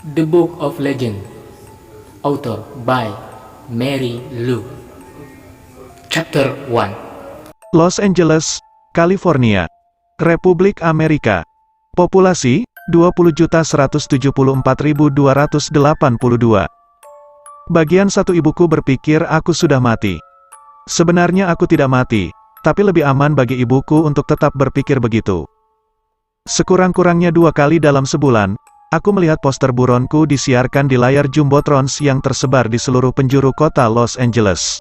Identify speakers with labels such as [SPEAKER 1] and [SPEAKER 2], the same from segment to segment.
[SPEAKER 1] The Book of Legend. Author by Mary Lou. Chapter 1.
[SPEAKER 2] Los Angeles, California, Republik Amerika. Populasi 20.174.282. Bagian satu ibuku berpikir aku sudah mati. Sebenarnya aku tidak mati, tapi lebih aman bagi ibuku untuk tetap berpikir begitu. Sekurang-kurangnya 2 kali dalam sebulan, aku melihat poster buronku disiarkan di layar jumbotrons yang tersebar di seluruh penjuru kota Los Angeles.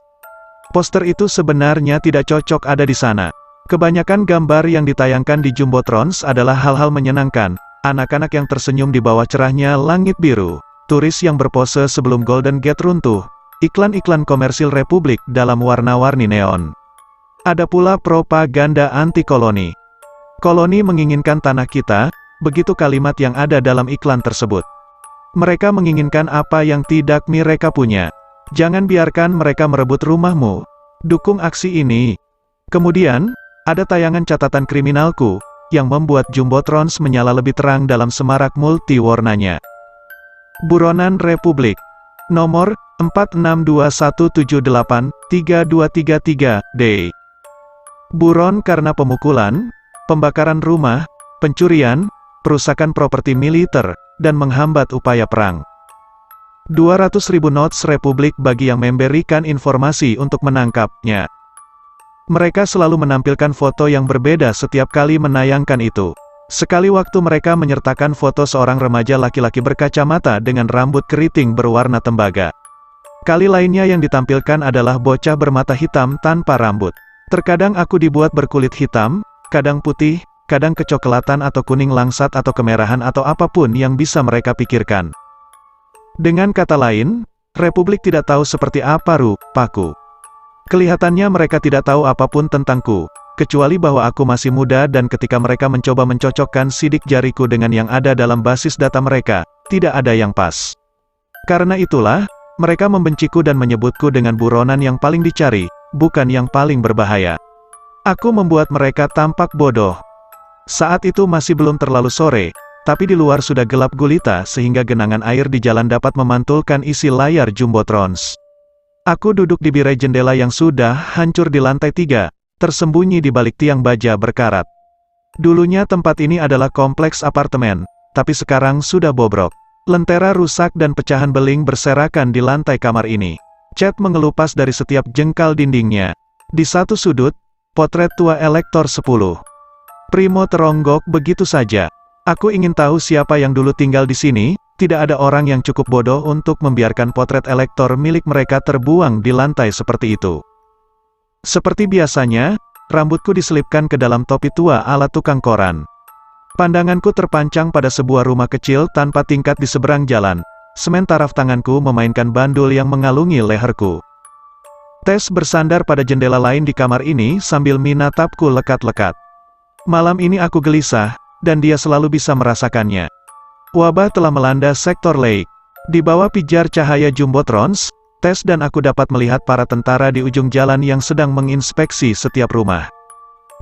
[SPEAKER 2] Poster itu sebenarnya tidak cocok ada di sana. Kebanyakan gambar yang ditayangkan di jumbotrons adalah hal-hal menyenangkan, anak-anak yang tersenyum di bawah cerahnya langit biru, turis yang berpose sebelum Golden Gate runtuh, iklan-iklan komersil Republik dalam warna-warni neon. Ada pula propaganda anti-koloni. Koloni menginginkan tanah kita, begitu kalimat yang ada dalam iklan tersebut. Mereka menginginkan apa yang tidak mereka punya. Jangan biarkan mereka merebut rumahmu. Dukung aksi ini. Kemudian, ada tayangan catatan kriminalku, yang membuat jumbotrons menyala lebih terang dalam semarak multi-warnanya. Buronan Republik. Nomor 4621783233D. Buron karena pemukulan, pembakaran rumah, pencurian, perusakan properti militer, dan menghambat upaya perang. 200.000 notes Republik bagi yang memberikan informasi untuk menangkapnya. Mereka selalu menampilkan foto yang berbeda setiap kali menayangkan itu. Sekali waktu mereka menyertakan foto seorang remaja laki-laki berkacamata dengan rambut keriting berwarna tembaga. Kali lainnya yang ditampilkan adalah bocah bermata hitam tanpa rambut. Terkadang aku dibuat berkulit hitam, kadang putih, kadang kecoklatan atau kuning langsat atau kemerahan atau apapun yang bisa mereka pikirkan. Dengan kata lain, Republik tidak tahu seperti apa rupaku. Kelihatannya mereka tidak tahu apapun tentangku, kecuali bahwa aku masih muda dan ketika mereka mencoba mencocokkan sidik jariku dengan yang ada dalam basis data mereka, tidak ada yang pas. Karena itulah, mereka membenciku dan menyebutku dengan buronan yang paling dicari, bukan yang paling berbahaya. Aku membuat mereka tampak bodoh. Saat itu masih belum terlalu sore, tapi di luar sudah gelap gulita sehingga genangan air di jalan dapat memantulkan isi layar jumbotrons. Aku duduk di birai jendela yang sudah hancur di lantai 3, tersembunyi di balik tiang baja berkarat. Dulunya tempat ini adalah kompleks apartemen, tapi sekarang sudah bobrok. Lentera rusak dan pecahan beling berserakan di lantai kamar ini. Cat mengelupas dari setiap jengkal dindingnya. Di satu sudut, potret tua elektor 10. Primo teronggok begitu saja. Aku ingin tahu siapa yang dulu tinggal di sini. Tidak ada orang yang cukup bodoh untuk membiarkan potret elektor milik mereka terbuang di lantai seperti itu. Seperti biasanya, rambutku diselipkan ke dalam topi tua ala tukang koran. Pandanganku terpancang pada sebuah rumah kecil tanpa tingkat di seberang jalan. Semen taraf tanganku memainkan bandul yang mengalungi leherku. Tess bersandar pada jendela lain di kamar ini sambil menatapku lekat-lekat. Malam ini aku gelisah, dan dia selalu bisa merasakannya. Wabah telah melanda sektor Lake. Di bawah pijar cahaya jumbotrons, Tess dan aku dapat melihat para tentara di ujung jalan yang sedang menginspeksi setiap rumah.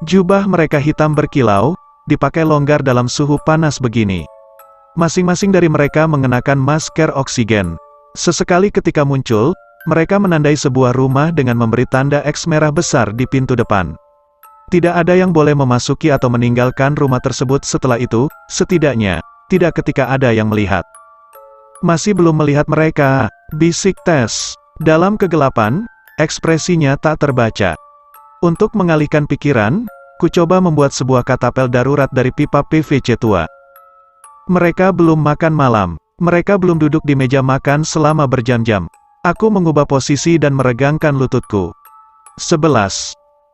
[SPEAKER 2] Jubah mereka hitam berkilau, dipakai longgar dalam suhu panas begini. Masing-masing dari mereka mengenakan masker oksigen. Sesekali ketika muncul, mereka menandai sebuah rumah dengan memberi tanda X merah besar di pintu depan. Tidak ada yang boleh memasuki atau meninggalkan rumah tersebut setelah itu, setidaknya, tidak ketika ada yang melihat. Masih belum melihat mereka, bisik Tess. Dalam kegelapan, ekspresinya tak terbaca. Untuk mengalihkan pikiran, ku coba membuat sebuah katapel darurat dari pipa PVC tua. Mereka belum makan malam. Mereka belum duduk di meja makan selama berjam-jam. Aku mengubah posisi dan meregangkan lututku. 11.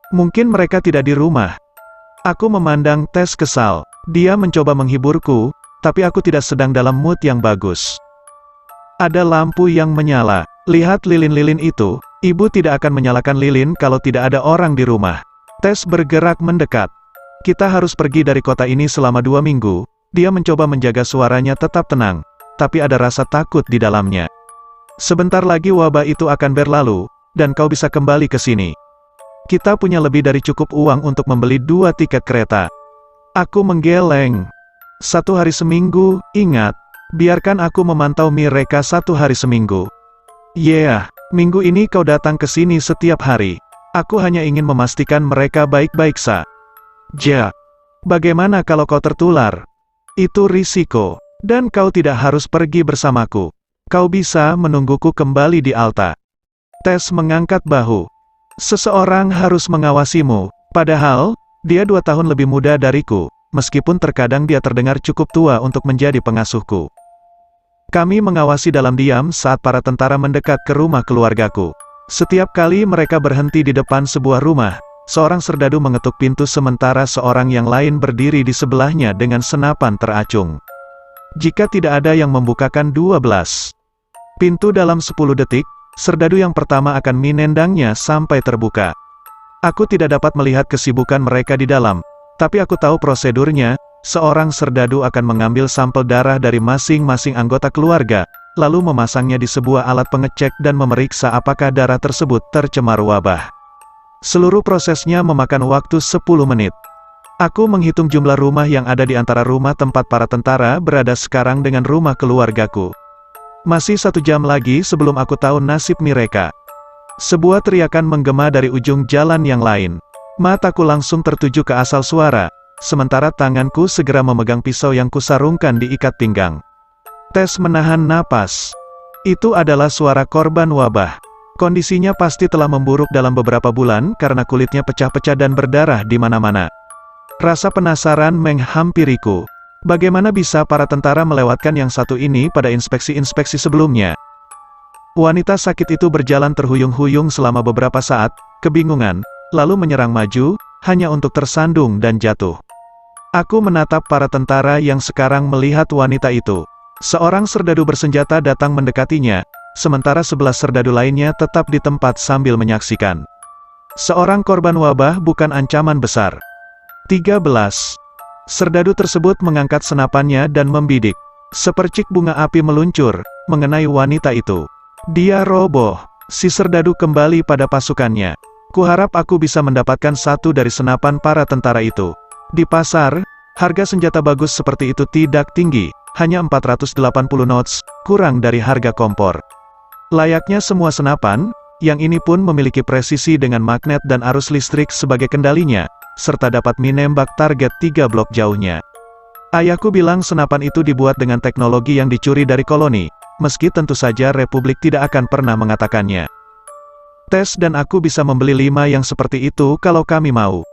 [SPEAKER 2] Mungkin mereka tidak di rumah. Aku memandang Tess kesal. Dia mencoba menghiburku, tapi aku tidak sedang dalam mood yang bagus. Ada lampu yang menyala. Lihat lilin-lilin itu. Ibu tidak akan menyalakan lilin kalau tidak ada orang di rumah. Tess bergerak mendekat. Kita harus pergi dari kota ini selama 2 minggu. Dia mencoba menjaga suaranya tetap tenang, tapi ada rasa takut di dalamnya. Sebentar lagi wabah itu akan berlalu, dan kau bisa kembali ke sini. Kita punya lebih dari cukup uang untuk membeli 2 tiket kereta. Aku menggeleng. 1 hari seminggu, ingat. Biarkan aku memantau mereka 1 hari seminggu. Minggu ini kau datang ke sini setiap hari. Aku hanya ingin memastikan mereka baik-baik saja. Bagaimana kalau kau tertular? Itu risiko. Dan kau tidak harus pergi bersamaku. Kau bisa menungguku kembali di Alta. Tess mengangkat bahu. Seseorang harus mengawasimu. Padahal, dia 2 tahun lebih muda dariku. Meskipun terkadang dia terdengar cukup tua untuk menjadi pengasuhku. Kami mengawasi dalam diam saat para tentara mendekat ke rumah keluargaku. Setiap kali mereka berhenti di depan sebuah rumah, seorang serdadu mengetuk pintu sementara seorang yang lain berdiri di sebelahnya dengan senapan teracung. Jika tidak ada yang membukakan 12 pintu dalam 10 detik, serdadu yang pertama akan menendangnya sampai terbuka. Aku tidak dapat melihat kesibukan mereka di dalam, tapi aku tahu prosedurnya. Seorang serdadu akan mengambil sampel darah dari masing-masing anggota keluarga, lalu memasangnya di sebuah alat pengecek dan memeriksa apakah darah tersebut tercemar wabah. Seluruh prosesnya memakan waktu 10 menit. Aku menghitung jumlah rumah yang ada di antara rumah tempat para tentara berada sekarang dengan rumah keluargaku. Masih 1 jam lagi sebelum aku tahu nasib mereka. Sebuah teriakan menggema dari ujung jalan yang lain. Mataku langsung tertuju ke asal suara. Sementara tanganku segera memegang pisau yang kusarungkan di ikat pinggang. Tess menahan napas. Itu adalah suara korban wabah. Kondisinya pasti telah memburuk dalam beberapa bulan karena kulitnya pecah-pecah dan berdarah di mana-mana. Rasa penasaran menghampiriku. Bagaimana bisa para tentara melewatkan yang satu ini pada inspeksi-inspeksi sebelumnya? Wanita sakit itu berjalan terhuyung-huyung selama beberapa saat, kebingungan, lalu menyerang maju, hanya untuk tersandung dan jatuh. Aku menatap para tentara yang sekarang melihat wanita itu. Seorang serdadu bersenjata datang mendekatinya, sementara 11 serdadu lainnya tetap di tempat sambil menyaksikan. Seorang korban wabah bukan ancaman besar. 13. Serdadu tersebut mengangkat senapannya dan membidik. Sepercik bunga api meluncur, mengenai wanita itu. Dia roboh. Si serdadu kembali pada pasukannya. Kuharap aku bisa mendapatkan 1 dari senapan para tentara itu. Di pasar, harga senjata bagus seperti itu tidak tinggi, hanya 480 knots, kurang dari harga kompor. Layaknya semua senapan, yang ini pun memiliki presisi dengan magnet dan arus listrik sebagai kendalinya, serta dapat menembak target 3 blok jauhnya. Ayahku bilang senapan itu dibuat dengan teknologi yang dicuri dari koloni, meski tentu saja Republik tidak akan pernah mengatakannya. Tess dan aku bisa membeli 5 yang seperti itu kalau kami mau.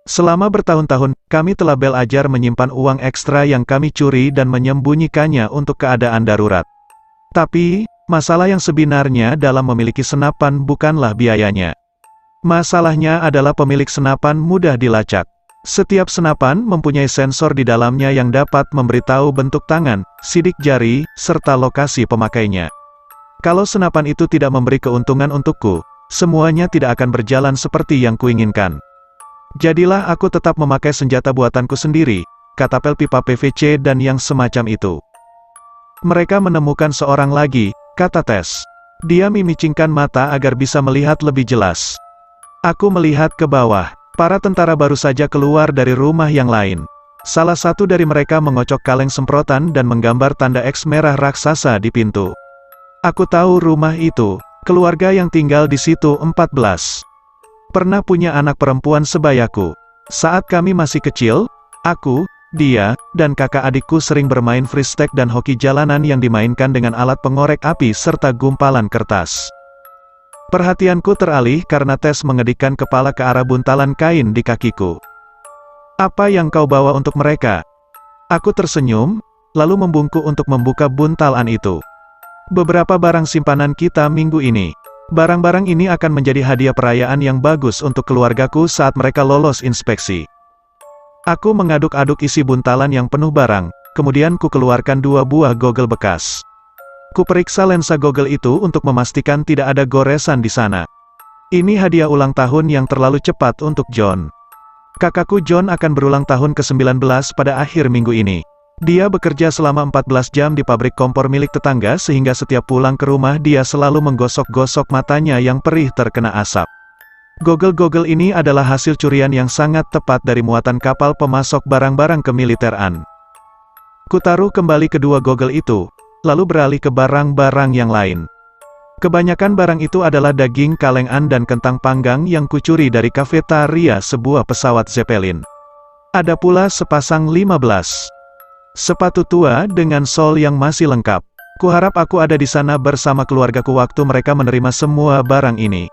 [SPEAKER 2] Selama bertahun-tahun, kami telah belajar menyimpan uang ekstra yang kami curi dan menyembunyikannya untuk keadaan darurat. Tapi, masalah yang sebenarnya dalam memiliki senapan bukanlah biayanya. Masalahnya adalah pemilik senapan mudah dilacak. Setiap senapan mempunyai sensor di dalamnya yang dapat memberitahu bentuk tangan, sidik jari, serta lokasi pemakainya. Kalau senapan itu tidak memberi keuntungan untukku, semuanya tidak akan berjalan seperti yang kuinginkan. Jadilah aku tetap memakai senjata buatanku sendiri, katapel pipa PVC dan yang semacam itu. Mereka menemukan seorang lagi, kata Tess. Dia memicingkan mata agar bisa melihat lebih jelas. Aku melihat ke bawah. Para tentara baru saja keluar dari rumah yang lain. Salah satu dari mereka mengocok kaleng semprotan dan menggambar tanda X merah raksasa di pintu. Aku tahu rumah itu, keluarga yang tinggal di situ 14. Pernah punya anak perempuan sebayaku. Saat kami masih kecil, aku, dia, dan kakak adikku sering bermain freestyle dan hoki jalanan yang dimainkan dengan alat pengorek api serta gumpalan kertas. Perhatianku teralih karena Tess mengedikkan kepala ke arah buntalan kain di kakiku. Apa yang kau bawa untuk mereka? Aku tersenyum, lalu membungkuk untuk membuka buntalan itu. Beberapa barang simpanan kita minggu ini. Barang-barang ini akan menjadi hadiah perayaan yang bagus untuk keluargaku saat mereka lolos inspeksi. Aku mengaduk-aduk isi buntalan yang penuh barang, kemudian ku keluarkan 2 buah gogel bekas. Ku periksa lensa gogel itu untuk memastikan tidak ada goresan di sana. Ini hadiah ulang tahun yang terlalu cepat untuk John. Kakakku John akan berulang tahun ke-19 pada akhir minggu ini. Dia bekerja selama 14 jam di pabrik kompor milik tetangga sehingga setiap pulang ke rumah dia selalu menggosok-gosok matanya yang perih terkena asap. Gogel-gogel ini adalah hasil curian yang sangat tepat dari muatan kapal pemasok barang-barang kemiliteran. Kutaruh kembali kedua gogel itu, lalu beralih ke barang-barang yang lain. Kebanyakan barang itu adalah daging kalengan dan kentang panggang yang kucuri dari kafetaria sebuah pesawat Zeppelin. Ada pula sepasang 15 sepatu tua dengan sol yang masih lengkap. Kuharap aku ada di sana bersama keluargaku waktu mereka menerima semua barang ini.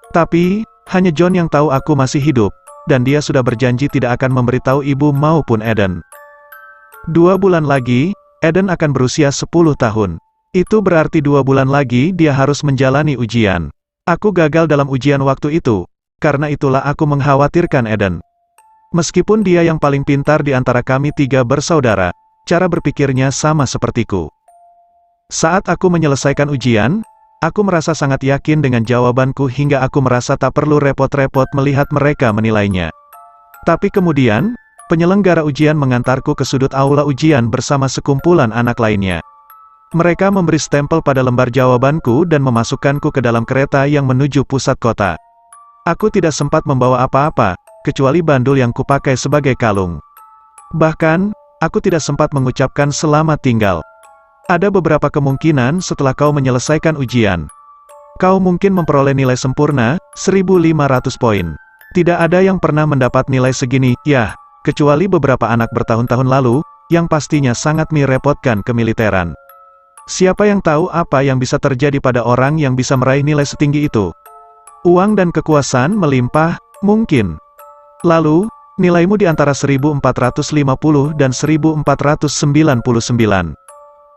[SPEAKER 2] Tapi, hanya John yang tahu aku masih hidup, dan dia sudah berjanji tidak akan memberitahu ibu maupun Eden. 2 bulan lagi, Eden akan berusia 10 tahun. Itu berarti 2 bulan lagi dia harus menjalani ujian. Aku gagal dalam ujian waktu itu, karena itulah aku mengkhawatirkan Eden. Meskipun dia yang paling pintar di antara kami 3 bersaudara, cara berpikirnya sama sepertiku. Saat aku menyelesaikan ujian, aku merasa sangat yakin dengan jawabanku hingga aku merasa tak perlu repot-repot melihat mereka menilainya. Tapi kemudian, penyelenggara ujian mengantarku ke sudut aula ujian bersama sekumpulan anak lainnya. Mereka memberi stempel pada lembar jawabanku dan memasukkanku ke dalam kereta yang menuju pusat kota. Aku tidak sempat membawa apa-apa, kecuali bandul yang kupakai sebagai kalung. Bahkan, aku tidak sempat mengucapkan selamat tinggal. Ada beberapa kemungkinan setelah kau menyelesaikan ujian. Kau mungkin memperoleh nilai sempurna, 1.500 poin. Tidak ada yang pernah mendapat nilai segini, ya, kecuali beberapa anak bertahun-tahun lalu, yang pastinya sangat merepotkan kemiliteran. Siapa yang tahu apa yang bisa terjadi pada orang yang bisa meraih nilai setinggi itu? Uang dan kekuasaan melimpah, mungkin. Lalu, nilaimu di antara 1450 dan 1499.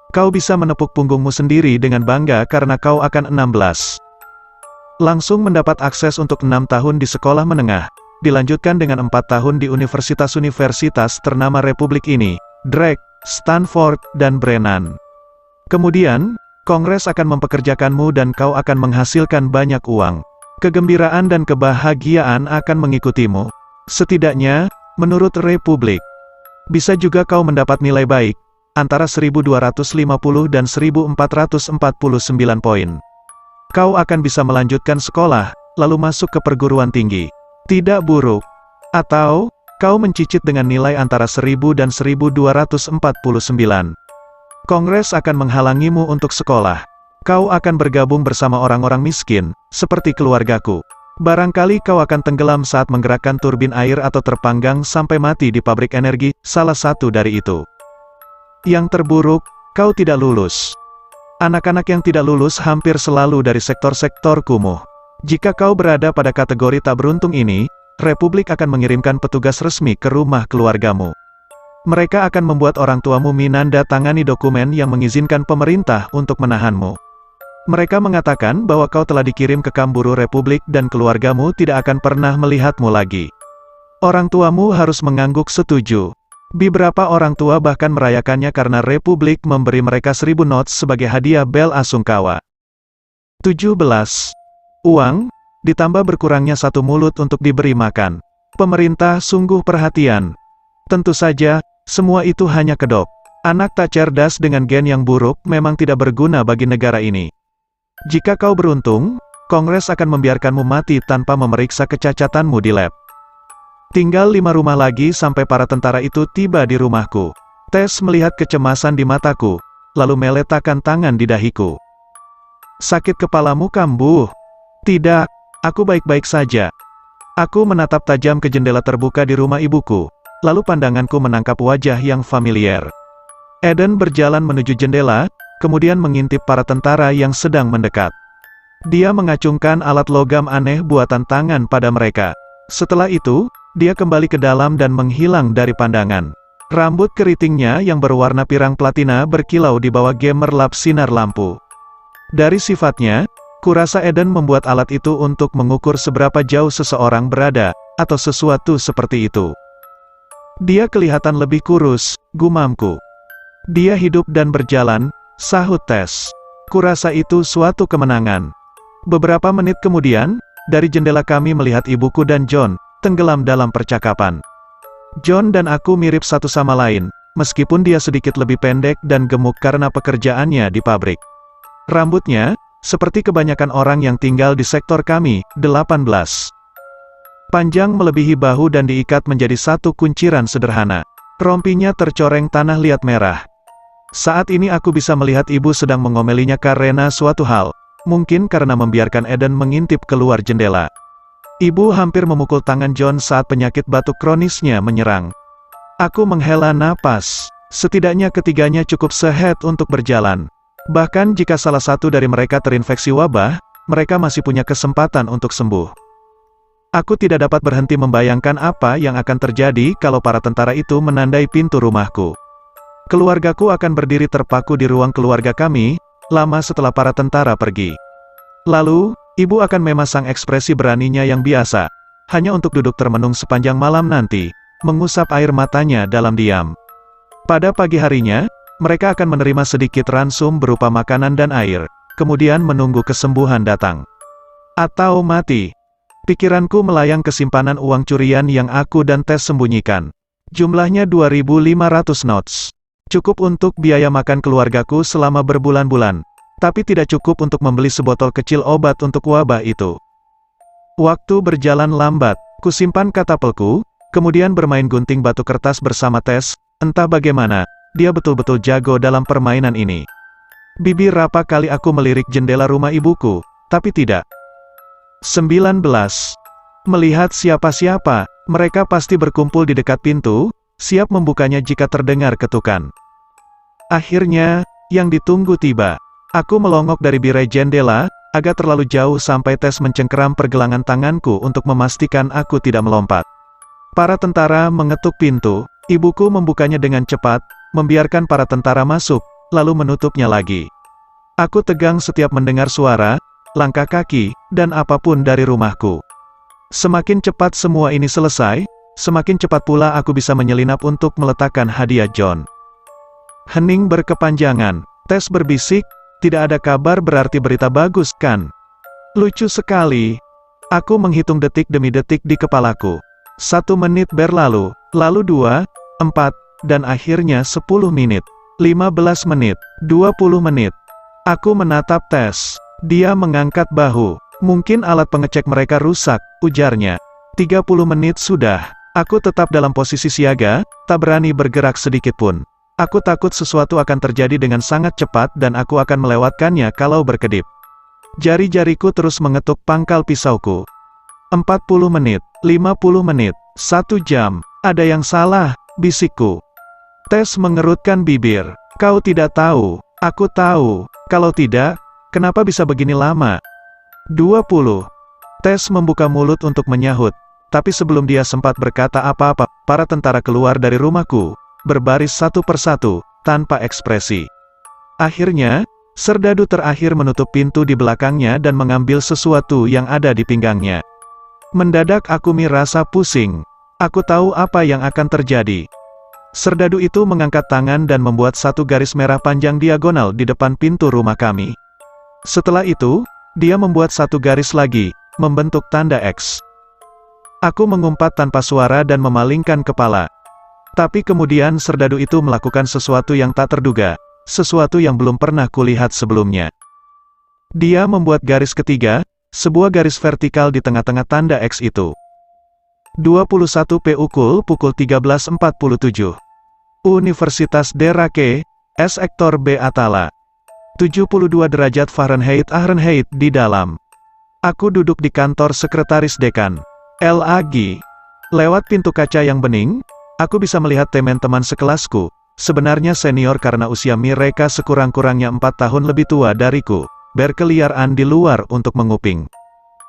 [SPEAKER 2] Kau bisa menepuk punggungmu sendiri dengan bangga karena kau akan 16. Langsung mendapat akses untuk 6 tahun di sekolah menengah, dilanjutkan dengan 4 tahun di universitas-universitas ternama Republik ini, Drake, Stanford, dan Brennan. Kemudian, Kongres akan mempekerjakanmu dan kau akan menghasilkan banyak uang. Kegembiraan dan kebahagiaan akan mengikutimu. Setidaknya, menurut Republik. Bisa juga kau mendapat nilai baik, antara 1250 dan 1449 poin. Kau akan bisa melanjutkan sekolah, lalu masuk ke perguruan tinggi. Tidak buruk. Atau, kau mencicit dengan nilai antara 1000 dan 1249. Kongres akan menghalangimu untuk sekolah. Kau akan bergabung bersama orang-orang miskin, seperti keluargaku. Barangkali kau akan tenggelam saat menggerakkan turbin air atau terpanggang sampai mati di pabrik energi, salah satu dari itu. Yang terburuk, kau tidak lulus. Anak-anak yang tidak lulus hampir selalu dari sektor-sektor kumuh. Jika kau berada pada kategori tak beruntung ini, Republik akan mengirimkan petugas resmi ke rumah keluargamu. Mereka akan membuat orang tuamu menandatangani dokumen yang mengizinkan pemerintah untuk menahanmu. Mereka mengatakan bahwa kau telah dikirim ke Kamburu Republik dan keluargamu tidak akan pernah melihatmu lagi. Orang tuamu harus mengangguk setuju. Beberapa orang tua bahkan merayakannya karena Republik memberi mereka 1000 notes sebagai hadiah bel asungkawa. 17. Uang, ditambah berkurangnya 1 mulut untuk diberi makan. Pemerintah sungguh perhatian. Tentu saja, semua itu hanya kedok. Anak tak cerdas dengan gen yang buruk memang tidak berguna bagi negara ini. Jika kau beruntung, Kongres akan membiarkanmu mati tanpa memeriksa kecacatanmu di lab. Tinggal 5 rumah lagi sampai para tentara itu tiba di rumahku. Tess melihat kecemasan di mataku, lalu meletakkan tangan di dahiku. Sakit kepalamu kambuh? Tidak, aku baik-baik saja. Aku menatap tajam ke jendela terbuka di rumah ibuku, lalu pandanganku menangkap wajah yang familiar. Eden berjalan menuju jendela, kemudian mengintip para tentara yang sedang mendekat. Dia mengacungkan alat logam aneh buatan tangan pada mereka. Setelah itu, dia kembali ke dalam dan menghilang dari pandangan. Rambut keritingnya yang berwarna pirang platina berkilau di bawah gemerlap sinar lampu. Dari sifatnya, kurasa Eden membuat alat itu untuk mengukur seberapa jauh seseorang berada, atau sesuatu seperti itu. Dia kelihatan lebih kurus, gumamku. Dia hidup dan berjalan, sahut Tess. Kurasa itu suatu kemenangan. Beberapa menit kemudian, dari jendela kami melihat ibuku dan John, tenggelam dalam percakapan. John dan aku mirip satu sama lain, meskipun dia sedikit lebih pendek dan gemuk karena pekerjaannya di pabrik. Rambutnya, seperti kebanyakan orang yang tinggal di sektor kami, 18. Panjang melebihi bahu dan diikat menjadi satu kunciran sederhana. Rompinya tercoreng tanah liat merah. Saat ini aku bisa melihat ibu sedang ngomelinya karena suatu hal, mungkin karena membiarkan Eden mengintip keluar jendela. Ibu hampir memukul tangan John saat penyakit batuk kronisnya menyerang. Aku menghela napas. Setidaknya ketiganya cukup sehat untuk berjalan. Bahkan jika salah satu dari mereka terinfeksi wabah, mereka masih punya kesempatan untuk sembuh. Aku tidak dapat berhenti membayangkan apa yang akan terjadi kalau para tentara itu menandai pintu rumahku. Keluargaku akan berdiri terpaku di ruang keluarga kami, lama setelah para tentara pergi. Lalu, ibu akan memasang ekspresi beraninya yang biasa, hanya untuk duduk termenung sepanjang malam nanti, mengusap air matanya dalam diam. Pada pagi harinya, mereka akan menerima sedikit ransum berupa makanan dan air, kemudian menunggu kesembuhan datang. Atau mati. Pikiranku melayang ke simpanan uang curian yang aku dan Tess sembunyikan. Jumlahnya 2.500 notes. Cukup untuk biaya makan keluargaku selama berbulan-bulan, tapi tidak cukup untuk membeli sebotol kecil obat untuk wabah itu. Waktu berjalan lambat, kusimpan katapelku, kemudian bermain gunting batu kertas bersama Tess. Entah bagaimana, dia betul-betul jago dalam permainan ini. Beberapa kali aku melirik jendela rumah ibuku, tapi tidak. 19. Melihat siapa-siapa, mereka pasti berkumpul di dekat pintu, siap membukanya jika terdengar ketukan. Akhirnya, yang ditunggu tiba. Aku melongok dari birai jendela, agak terlalu jauh sampai Tess mencengkeram pergelangan tanganku untuk memastikan aku tidak melompat. Para tentara mengetuk pintu, ibuku membukanya dengan cepat, membiarkan para tentara masuk, lalu menutupnya lagi. Aku tegang setiap mendengar suara, langkah kaki, dan apapun dari rumahku. Semakin cepat semua ini selesai, semakin cepat pula aku bisa menyelinap untuk meletakkan hadiah John. Hening berkepanjangan. Tess berbisik, tidak ada kabar berarti berita bagus, kan? Lucu sekali. Aku menghitung detik demi detik di kepalaku. 1 menit berlalu, lalu 2, 4, dan akhirnya 10 menit. 15 menit, 20 menit. Aku menatap Tess. Dia mengangkat bahu. Mungkin alat pengecek mereka rusak, ujarnya. 30 menit sudah. Aku tetap dalam posisi siaga, tak berani bergerak sedikit pun. Aku takut sesuatu akan terjadi dengan sangat cepat dan aku akan melewatkannya kalau berkedip. Jari-jariku terus mengetuk pangkal pisauku. 40 menit, 50 menit, 1 jam. Ada yang salah, bisikku. Tess mengerutkan bibir. Kau tidak tahu. Aku tahu. Kalau tidak, kenapa bisa begini lama? 20. Tess membuka mulut untuk menyahut, tapi sebelum dia sempat berkata apa-apa, para tentara keluar dari rumahku, berbaris satu persatu, tanpa ekspresi. Akhirnya, serdadu terakhir menutup pintu di belakangnya dan mengambil sesuatu yang ada di pinggangnya. Mendadak aku merasa pusing. Aku tahu apa yang akan terjadi. Serdadu itu mengangkat tangan dan membuat satu garis merah panjang diagonal di depan pintu rumah kami. Setelah itu, dia membuat satu garis lagi, membentuk tanda X. Aku mengumpat tanpa suara dan memalingkan kepala. Tapi kemudian serdadu itu melakukan sesuatu yang tak terduga, sesuatu yang belum pernah kulihat sebelumnya. Dia membuat garis ketiga, sebuah garis vertikal di tengah-tengah tanda X itu. 21 PU pukul 13.47. Universitas Derake, S. Ektor B. Atala. 72 derajat Fahrenheit di dalam. Aku duduk di kantor sekretaris dekan. LAG. Lewat pintu kaca yang bening, aku bisa melihat teman-teman sekelasku, sebenarnya senior karena usia mereka sekurang-kurangnya 4 tahun lebih tua dariku, berkeliaran di luar untuk menguping.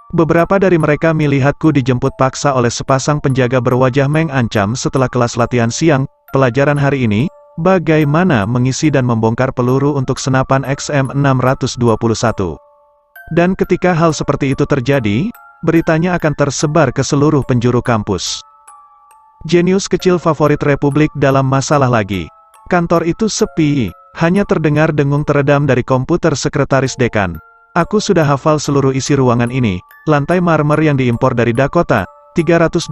[SPEAKER 2] Beberapa dari mereka melihatku dijemput paksa oleh sepasang penjaga berwajah mengancam setelah kelas latihan siang, pelajaran hari ini, bagaimana mengisi dan membongkar peluru untuk senapan XM621. Dan ketika hal seperti itu terjadi, beritanya akan tersebar ke seluruh penjuru kampus. Jenius kecil favorit Republik dalam masalah lagi. Kantor itu sepi, hanya terdengar dengung teredam dari komputer sekretaris dekan. Aku sudah hafal seluruh isi ruangan ini, lantai marmer yang diimpor dari Dakota, 324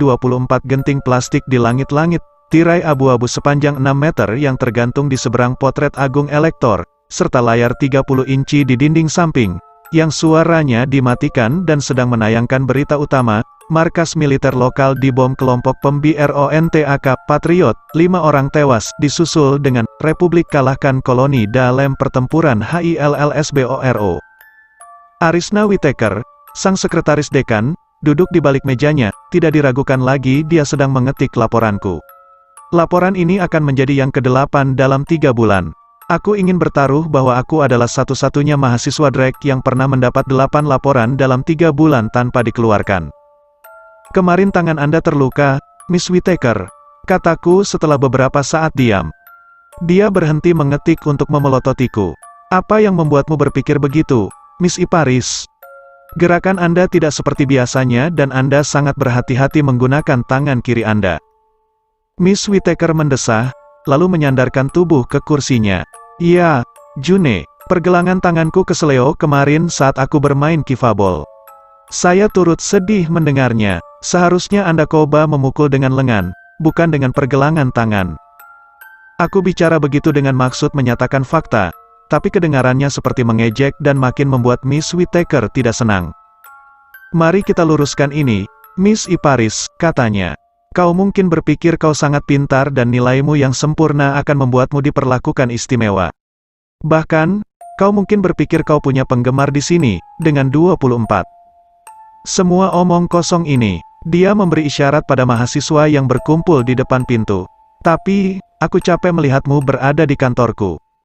[SPEAKER 2] genting plastik di langit-langit, tirai abu-abu sepanjang 6 meter yang tergantung di seberang potret Agung Elektor, serta layar 30 inci di dinding samping, yang suaranya dimatikan dan sedang menayangkan berita utama, markas militer lokal dibom kelompok pemberontak Patriot, 5 orang tewas, disusul dengan, Republik kalahkan koloni dalam pertempuran HILLSBORO. Arisna Whittaker, sang sekretaris dekan, duduk di balik mejanya, tidak diragukan lagi dia sedang mengetik laporanku. Laporan ini akan menjadi yang ke-8 dalam 3 bulan. Aku ingin bertaruh bahwa aku adalah satu-satunya mahasiswa Drake yang pernah mendapat 8 laporan dalam 3 bulan tanpa dikeluarkan. Kemarin tangan Anda terluka, Miss Whittaker, kataku setelah beberapa saat diam. Dia berhenti mengetik untuk memelototiku. Apa yang membuatmu berpikir begitu, Miss Iparis? Gerakan Anda tidak seperti biasanya dan Anda sangat berhati-hati menggunakan tangan kiri Anda. Miss Whittaker mendesah, lalu menyandarkan tubuh ke kursinya. Ya, June, pergelangan tanganku keseleo kemarin saat aku bermain kifabol. Saya turut sedih mendengarnya. Seharusnya Anda coba memukul dengan lengan, bukan dengan pergelangan tangan. Aku bicara begitu dengan maksud menyatakan fakta, tapi kedengarannya seperti mengejek dan makin membuat Miss Whittaker tidak senang. Mari kita luruskan ini, Miss Iparis, katanya. Kau mungkin berpikir kau sangat pintar dan nilaimu yang sempurna akan membuatmu diperlakukan istimewa. Bahkan, kau mungkin berpikir kau punya penggemar di sini, dengan 24. Semua omong kosong ini, dia memberi isyarat pada mahasiswa yang berkumpul di depan pintu. Tapi, aku capek melihatmu berada di kantorku.